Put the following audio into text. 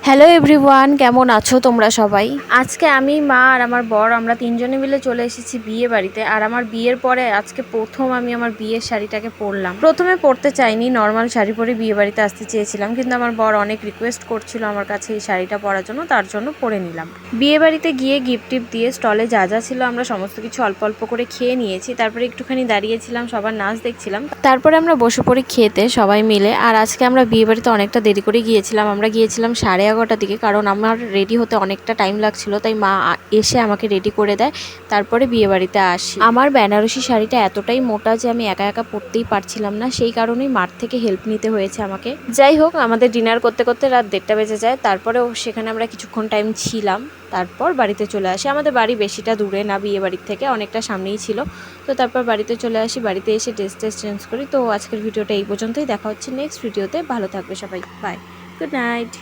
Hello everyone, কেমন আছো তোমরা সবাই? আজকে আমি, মা আর আমার বর আমরা তিনজনে মিলে চলে এসেছি বিয়ে বাড়িতে। আর আমার বিয়ের পরে আজকে প্রথম আমি আমার বিয়ের শাড়িটাকে পরলাম। প্রথমে পরতে চাইনি, নর্মাল শাড়ি পরে বিয়ে বাড়িতে আসতে চেয়েছিলাম, কিন্তু আমার বর অনেক রিকোয়েস্ট করছিল আমার কাছে এই শাড়িটা পরার জন্য, তার জন্য পরে নিলাম। বিয়ে বাড়িতে গিয়ে গিফট টিফট দিয়ে স্টলে যা যা ছিল আমরা সমস্ত কিছু অল্প অল্প করে খেয়ে নিয়েছি। তারপরে একটুখানি দাঁড়িয়েছিলাম, সবার নাচ দেখছিলাম। তারপরে আমরা বসে পড়ি খেতে সবাই মিলে। আর আজকে আমরা বিয়ে বাড়িতে অনেকটা দেরি করে গিয়েছিলাম। আমরা গিয়েছিলাম 11:30টার দিকে, কারণ আমার রেডি হতে অনেকটা টাইম লাগছিল, তাই মা এসে আমাকে রেডি করে দেয়, তারপরে বিয়ে বাড়িতে আসি। আমার বেনারসি শাড়িটা এতটাই মোটা যে আমি একা একা পরতেই পারছিলাম না, সেই কারণেই মার থেকে হেল্প নিতে হয়েছে আমাকে। যাই হোক, আমাদের ডিনার করতে করতে রাত 1:30 বেজে যায়। তারপরেও সেখানে আমরা কিছুক্ষণ টাইম ছিলাম, তারপর বাড়িতে চলে আসি। আমাদের বাড়ি বেশিটা দূরে না, বিয়ে বাড়ির থেকে অনেকটা সামনেই ছিল। তো তারপর বাড়িতে চলে আসি, বাড়িতে এসে ড্রেস চেঞ্জ করি। তো আজকের ভিডিওটা এই পর্যন্তই, দেখা হচ্ছে নেক্সট ভিডিওতে। ভালো থাকবে সবাই, বাই, গুড নাইট।